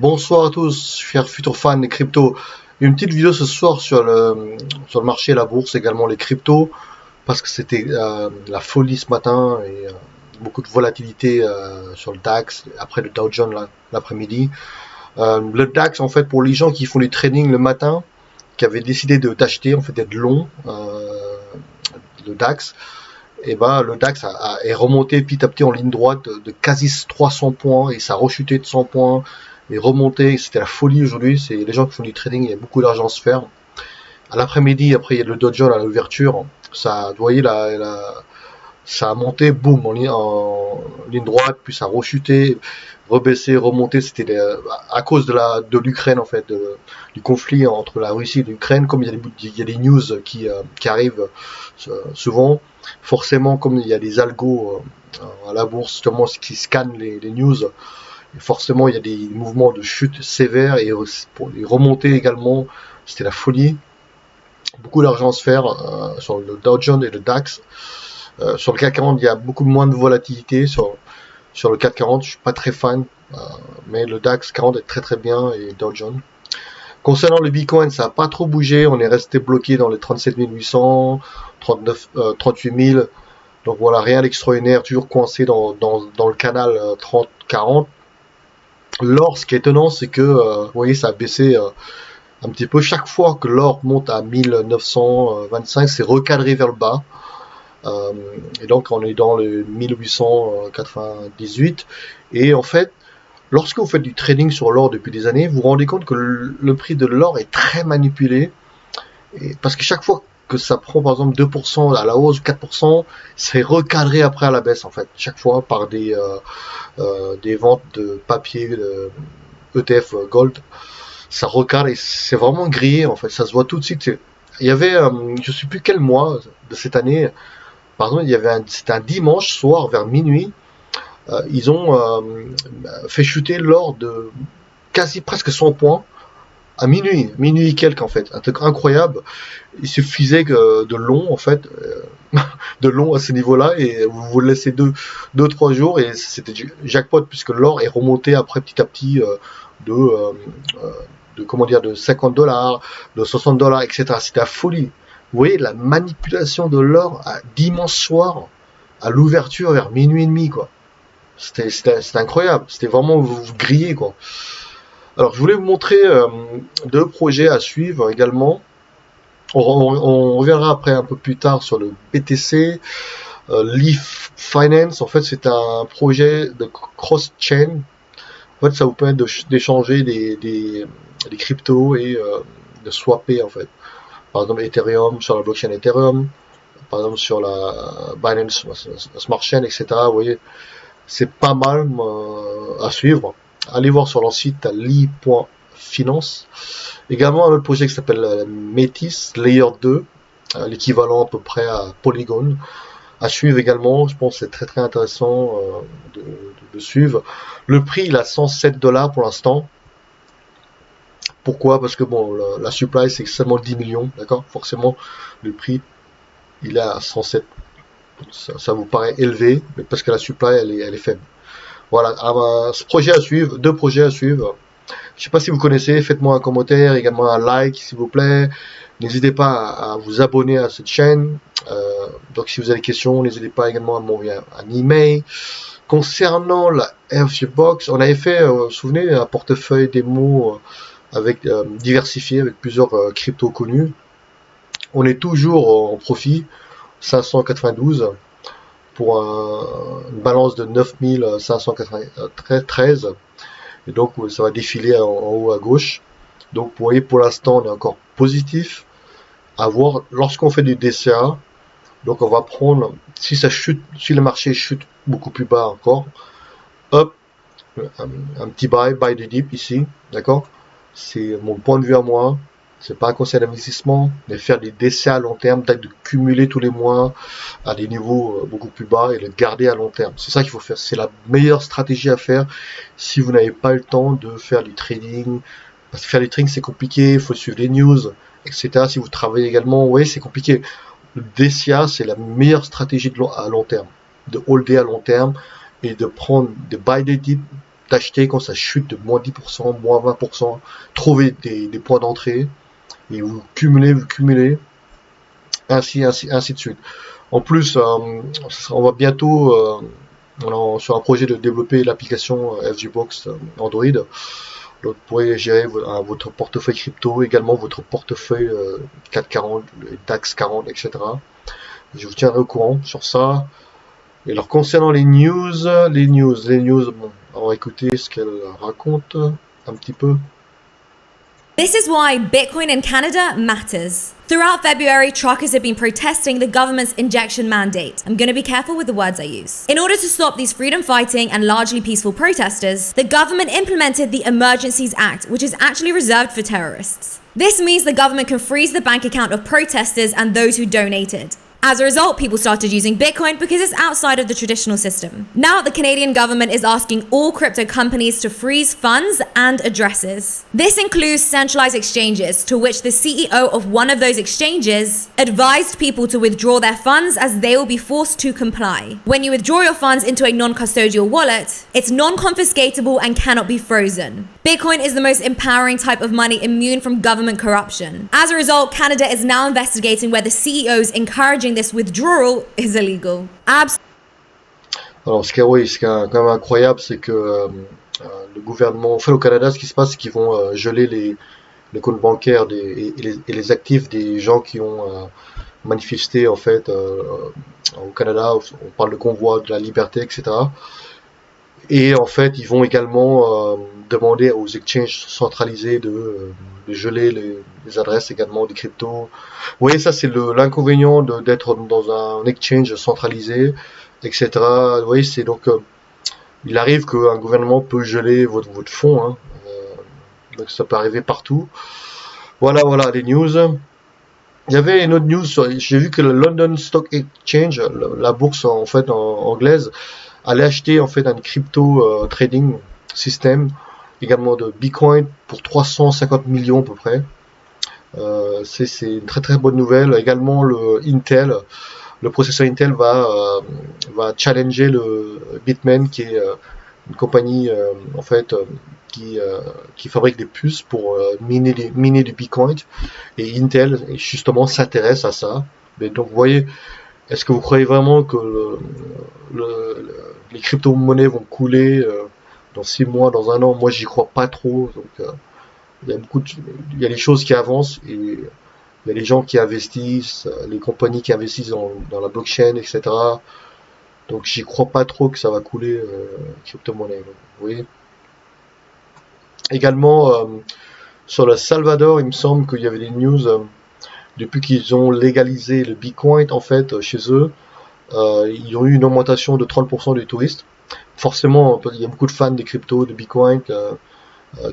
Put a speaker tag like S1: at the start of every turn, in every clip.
S1: Bonsoir à tous, chers futurs fans des cryptos. Une petite vidéo ce soir sur le marché, la bourse, également les cryptos, parce que c'était la folie ce matin et beaucoup de volatilité sur le DAX, après le Dow Jones l'après-midi. Le DAX, en fait, pour les gens qui font du trading le matin, qui avaient décidé d'acheter, en fait, d'être long, le DAX, et ben le DAX est remonté petit à petit en ligne droite de quasi 300 points et ça a rechuté de 100 points et remonté. C'était la folie aujourd'hui. C'est les gens qui font du trading, il y a beaucoup d'argent à se faire. À l'après-midi, après il y a le Dow Jones à l'ouverture. Ça, vous voyez, ça a monté, boum, en ligne droite, puis ça a rechuté, rebaissé, remonté. C'était à cause de l'Ukraine en fait, du conflit entre la Russie et l'Ukraine. Comme il y a des news qui arrivent souvent, forcément, comme il y a des algos à la bourse justement qui scannent les news, forcément il y a des mouvements de chute sévères et pour les remontées également, c'était la folie. Beaucoup d'argent à se faire sur le Dow Jones et le DAX. Sur le CAC 40, il y a beaucoup moins de volatilité. Sur le CAC 40, je suis pas très fan, mais le DAX 40 est très très bien et Dow Jones. Concernant le Bitcoin, ça n'a pas trop bougé. On est resté bloqué dans les 37 800, 38 000. Donc voilà, rien d'extraordinaire, toujours coincé dans le canal 30-40. L'or, ce qui est étonnant, c'est que, vous voyez, ça a baissé un petit peu. Chaque fois que l'or monte à 1925, c'est recadré vers le bas. Et donc on est dans le 1898. Et en fait, lorsque vous faites du trading sur l'or depuis des années, vous vous rendez compte que le prix de l'or est très manipulé. Et parce que chaque fois que ça prend par exemple 2% à la hausse, 4%, c'est recadré après à la baisse en fait. Chaque fois par des ventes de papier, de ETF Gold, ça recadre et c'est vraiment grillé en fait. Ça se voit tout de suite. Il y avait, je sais plus quel mois de cette année, par exemple, c'était un dimanche soir vers minuit. Ils ont fait chuter l'or de quasi presque 100 points à minuit et quelques en fait, un truc incroyable. Il suffisait que de long en fait, de long à ce niveau-là et vous vous laissez deux trois jours et c'était jackpot puisque l'or est remonté après petit à petit de de comment dire de 50 $, de 60 $, etc. C'était la folie. Vous voyez la manipulation de l'or à dimanche soir à l'ouverture vers minuit et demi quoi. C'était incroyable. C'était vraiment vous grillez quoi. Alors, je voulais vous montrer deux projets à suivre également. On reviendra après un peu plus tard sur le BTC. Leaf Finance, en fait, c'est un projet de cross-chain. En fait, ça vous permet d'échanger des cryptos et de swapper, en fait. Par exemple, Ethereum sur la blockchain Ethereum, par exemple sur la Binance Smart Chain, etc. Vous voyez, c'est pas mal à suivre. Allez voir sur leur site li.finance. Également un autre projet qui s'appelle Métis Layer 2, l'équivalent à peu près à Polygon. À suivre également, je pense que c'est très très intéressant de suivre. Le prix il a 107 $ pour l'instant. Pourquoi? Parce que bon, la supply c'est seulement 10 millions, d'accord? Forcément, le prix il est à 107. Ça vous paraît élevé, mais parce que la supply elle est faible. Voilà, ce projet à suivre, deux projets à suivre. Je ne sais pas si vous connaissez, faites-moi un commentaire, également un like s'il vous plaît. N'hésitez pas à vous abonner à cette chaîne. Donc si vous avez des questions, n'hésitez pas également à m'envoyer un email. Concernant la FG Box, on avait fait, vous vous souvenez, un portefeuille démo avec diversifié avec plusieurs cryptos connus. On est toujours en profit, 592 pour une balance de 9593. Et donc ça va défiler en haut à gauche. Donc vous voyez pour l'instant on est encore positif. À voir lorsqu'on fait du DCA. Donc on va prendre, si ça chute, si le marché chute beaucoup plus bas encore, hop, un petit buy the dip ici, d'accord. C'est mon point de vue à moi. C'est pas un conseil d'investissement, mais faire des DCA à long terme, peut-être de cumuler tous les mois à des niveaux beaucoup plus bas et le garder à long terme. C'est ça qu'il faut faire. C'est la meilleure stratégie à faire si vous n'avez pas le temps de faire du trading. Parce que faire du trading c'est compliqué, il faut suivre les news, etc. Si vous travaillez également, oui c'est compliqué. Le DCA c'est la meilleure stratégie à long terme, de holder à long terme et de prendre, de buy des dips d'acheter quand ça chute de moins 10%, moins 20%, trouver des points d'entrée, et vous cumulez, ainsi de suite. En plus, on va bientôt, sur un projet de développer l'application FGBox Android. Donc, vous pourrez gérer votre portefeuille crypto, également votre portefeuille 440, DAX 40, etc. Je vous tiendrai au courant sur ça. Et alors, concernant les news, bon, on va écouter ce qu'elle raconte un petit peu.
S2: This is why Bitcoin in Canada matters. Throughout February, truckers have been protesting the government's injection mandate. I'm going to be careful with the words I use. In order to stop these freedom-fighting and largely peaceful protesters, the government implemented the Emergencies Act, which is actually reserved for terrorists. This means the government can freeze the bank account of protesters and those who donated. As a result, people started using Bitcoin because it's outside of the traditional system. Now, the Canadian government is asking all crypto companies to freeze funds and addresses. This includes centralized exchanges, to which the CEO of one of those exchanges advised people to withdraw their funds as they will be forced to comply. When you withdraw your funds into a non-custodial wallet, it's non-confiscatable and cannot be frozen. Bitcoin is the most empowering type of money immune from government corruption. As a result, Canada is now investigating whether CEOs encouraging this withdrawal is illegal.
S1: Alors, ce qui est quand même incroyable, c'est que le gouvernement, enfin au Canada, ce qui se passe, c'est qu'ils vont geler les comptes bancaires et les actifs des gens qui ont manifesté en fait au Canada. On parle de convoi de la liberté, etc. Et en fait, ils vont également demander aux exchanges centralisés de geler les adresses également des cryptos. Vous voyez, ça c'est l'inconvénient d'être dans un exchange centralisé, etc. Vous voyez, c'est donc il arrive qu'un gouvernement peut geler votre fonds, hein. Donc ça peut arriver partout. Voilà les news. Il y avait une autre news, j'ai vu que le London Stock Exchange, la bourse en fait anglaise, allait acheter en fait un crypto trading system, également de Bitcoin pour 350 millions à peu près. C'est une très très bonne nouvelle. Également le processeur Intel va challenger le Bitmain, qui est une compagnie en fait qui fabrique des puces pour miner du Bitcoin, et Intel justement s'intéresse à ça. Mais donc vous voyez, est-ce que vous croyez vraiment que les crypto-monnaies vont couler dans 6 mois, dans 1 an? Moi, j'y crois pas trop. Donc, il y a des choses qui avancent, et il y a des gens qui investissent, les compagnies qui investissent dans la blockchain, etc. Donc, j'y crois pas trop que ça va couler crypto-monnaie. Vous voyez. Également, sur le Salvador, il me semble qu'il y avait des news depuis qu'ils ont légalisé le Bitcoin en fait chez eux. Ils ont eu une augmentation de 30% des touristes. Forcément, il y a beaucoup de fans des cryptos, de Bitcoin,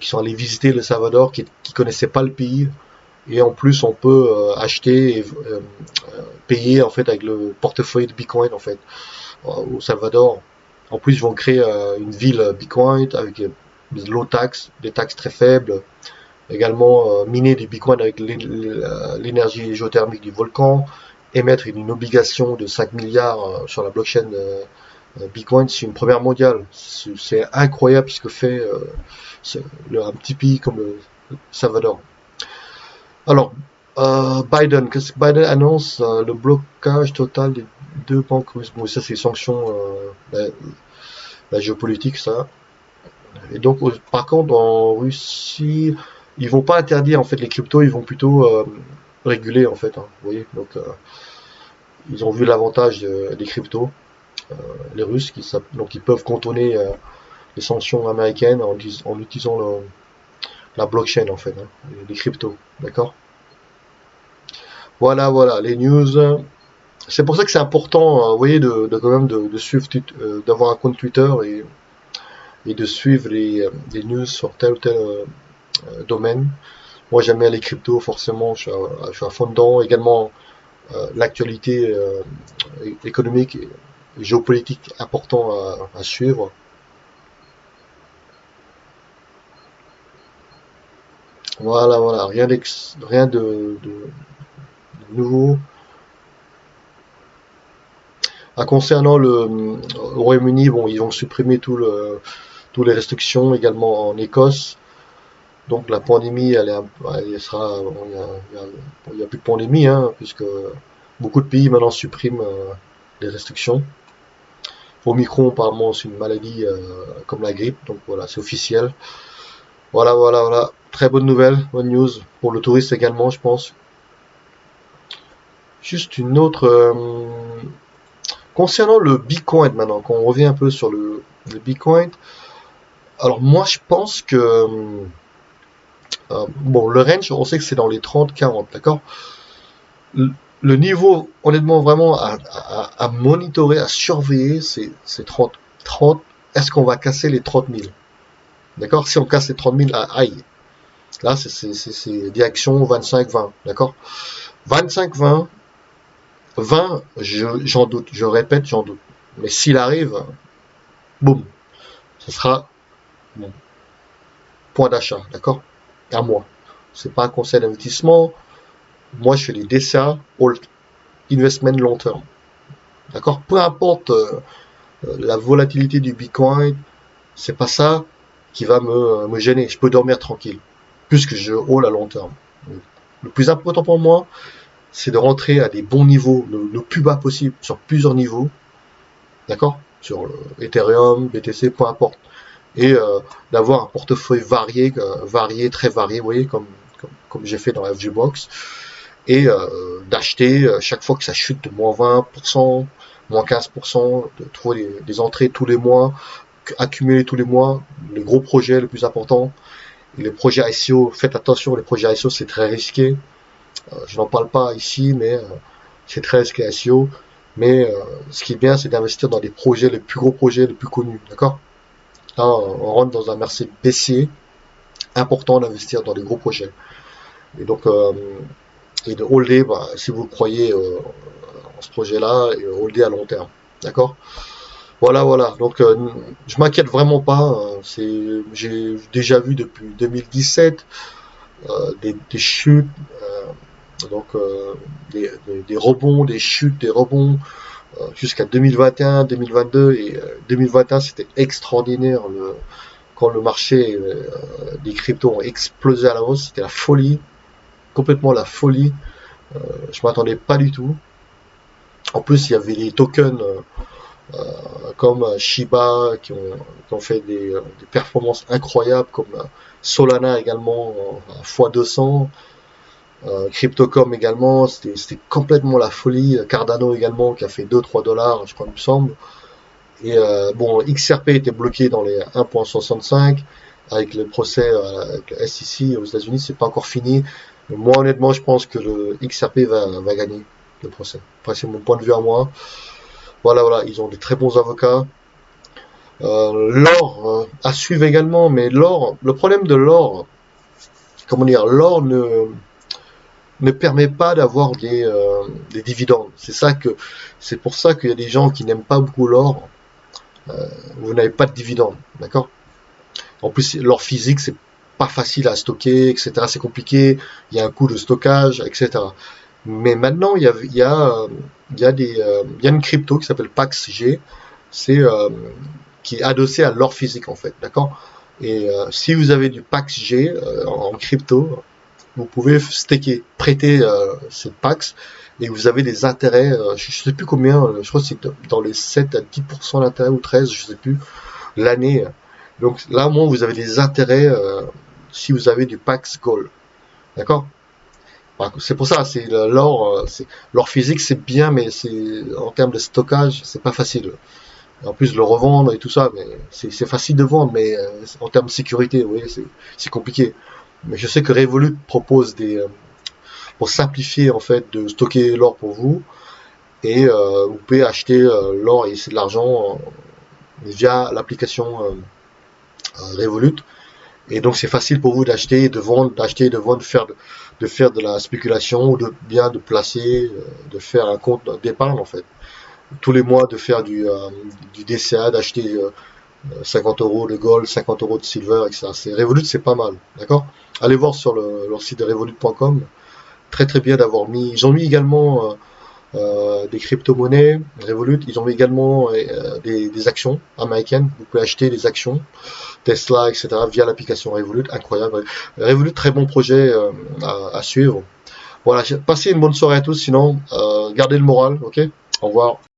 S1: qui sont allés visiter le Salvador, qui connaissaient pas le pays. Et en plus, on peut acheter et payer en fait avec le portefeuille de Bitcoin en fait au Salvador. En plus, ils vont créer une ville Bitcoin avec des low taxes, des taxes très faibles. Également miner du Bitcoin avec l'énergie géothermique du volcan, émettre une obligation de 5 milliards sur la blockchain Bitcoin. C'est une première mondiale. C'est incroyable ce que fait un petit pays comme le Salvador. Alors, Biden annonce le blocage total des 2 banques russes. Bon, ça c'est les sanctions, la géopolitique, ça. Et donc, par contre, en Russie, ils vont pas interdire en fait les cryptos, ils vont plutôt réguler en fait. Hein, vous voyez, donc ils ont vu l'avantage des cryptos, les Russes, donc ils peuvent contourner les sanctions américaines en utilisant la blockchain en fait, hein, les cryptos, d'accord. Voilà, les news. C'est pour ça que c'est important, vous voyez, de quand même de suivre, d'avoir un compte Twitter et de suivre les news sur tel ou tel domaine. Moi j'aime bien les cryptos, forcément, je suis à fond dedans. Également l'actualité économique et géopolitique important à suivre. Voilà, rien de nouveau. Concernant le Royaume-Uni, bon, ils vont supprimer tous toutes les restrictions également en Écosse. Donc la pandémie, il n'y a plus de pandémie, hein, puisque beaucoup de pays maintenant suppriment les restrictions. Omicron, apparemment, c'est une maladie comme la grippe, donc voilà, c'est officiel. Voilà. Très bonne nouvelle, bonne news pour le touriste également, je pense. Juste une autre concernant le Bitcoin maintenant, quand on revient un peu sur le Bitcoin. Alors moi, je pense que bon, le range, on sait que c'est dans les 30-40, d'accord. Le niveau, honnêtement, vraiment à monitorer, à surveiller, c'est 30. Est-ce qu'on va casser les 30 000? D'accord? Si on casse les 30 000, aïe. Là, c'est direction 25-20, d'accord? 25-20, 20, j'en doute. Je répète, j'en doute. Mais s'il arrive, boum, ce sera bon, point d'achat, d'accord? À moi. C'est pas un conseil d'investissement. Moi, je fais les DCA, investment long term. D'accord? Peu importe la volatilité du Bitcoin, c'est pas ça qui va me gêner. Je peux dormir tranquille, puisque je hold à long terme. Le plus important pour moi, c'est de rentrer à des bons niveaux, le plus bas possible, sur plusieurs niveaux. D'accord? Sur Ethereum, BTC, peu importe. Et d'avoir un portefeuille varié, très varié, vous voyez, comme j'ai fait dans la FGBox. Et d'acheter chaque fois que ça chute de moins 20%, moins 15%, de trouver des entrées tous les mois, accumuler tous les mois, les gros projets les plus importants, les projets ICO, faites attention, les projets ICO c'est très risqué, je n'en parle pas ici, mais c'est très risqué ICO, mais ce qui est bien c'est d'investir dans des projets, les plus gros projets, les plus connus, d'accord. Là on rentre dans un marché baissier, important d'investir dans des gros projets, et donc et de holder, si vous croyez en ce projet-là, et holder à long terme. D'accord? Voilà. Donc, je m'inquiète vraiment pas. J'ai déjà vu depuis 2017 des chutes, donc des rebonds, des chutes, des rebonds jusqu'à 2021, 2022 et 2021 c'était extraordinaire. Quand le marché des cryptos ont explosé à la hausse, c'était la folie, complètement la folie. Je m'attendais pas du tout. En plus, il y avait des tokens comme Shiba qui ont fait des performances incroyables, comme Solana également x200, Cryptocom également, c'était complètement la folie. Cardano également qui a fait 2-3 dollars, je crois, il me semble. Et bon, XRP était bloqué dans les 1.65 avec le procès avec la SEC aux États-Unis, c'est pas encore fini. Mais moi, honnêtement, je pense que le XRP va gagner le procès. Après, c'est mon point de vue à moi. Voilà, ils ont des très bons avocats. L'or à suivre également, mais l'or, le problème de l'or, l'or ne permet pas d'avoir des dividendes. C'est pour ça qu'il y a des gens qui n'aiment pas beaucoup l'or. Vous n'avez pas de dividendes, d'accord? En plus, l'or physique, c'est pas facile à stocker, etc. C'est compliqué. Il y a un coût de stockage, etc. Mais maintenant, il y a une crypto qui s'appelle PAXG, qui est adossée à l'or physique en fait, d'accord. Et si vous avez du PAXG en crypto, vous pouvez staker, prêter cette PAX et vous avez des intérêts, je sais plus combien, je crois que c'est dans les 7 à 10% d'intérêt ou 13, je sais plus, l'année. Donc là, au moins, vous avez des intérêts si vous avez du PAX Gold, d'accord. C'est pour ça, c'est l'or physique, c'est bien, mais en termes de stockage, c'est pas facile. En plus, le revendre et tout ça, mais c'est facile de vendre, mais en termes de sécurité, vous voyez, c'est compliqué. Mais je sais que Revolut propose pour simplifier en fait de stocker l'or pour vous, et vous pouvez acheter l'or et c'est de l'argent via l'application Revolut. Et donc c'est facile pour vous d'acheter, de vendre, de faire de la spéculation ou de placer, de faire un compte d'épargne en fait. Tous les mois de faire du DCA, d'acheter 50 euros de gold, 50 euros de silver, etc. Revolut, c'est pas mal, d'accord. Allez voir sur leur site de revolut.com. Très très bien d'avoir mis. Ils ont mis également des crypto-monnaies, Revolut. Ils ont également des actions américaines. Vous pouvez acheter des actions Tesla, etc. via l'application Revolut. Incroyable. Revolut, très bon projet à suivre. Voilà, passez une bonne soirée à tous. Sinon, gardez le moral, ok? Au revoir.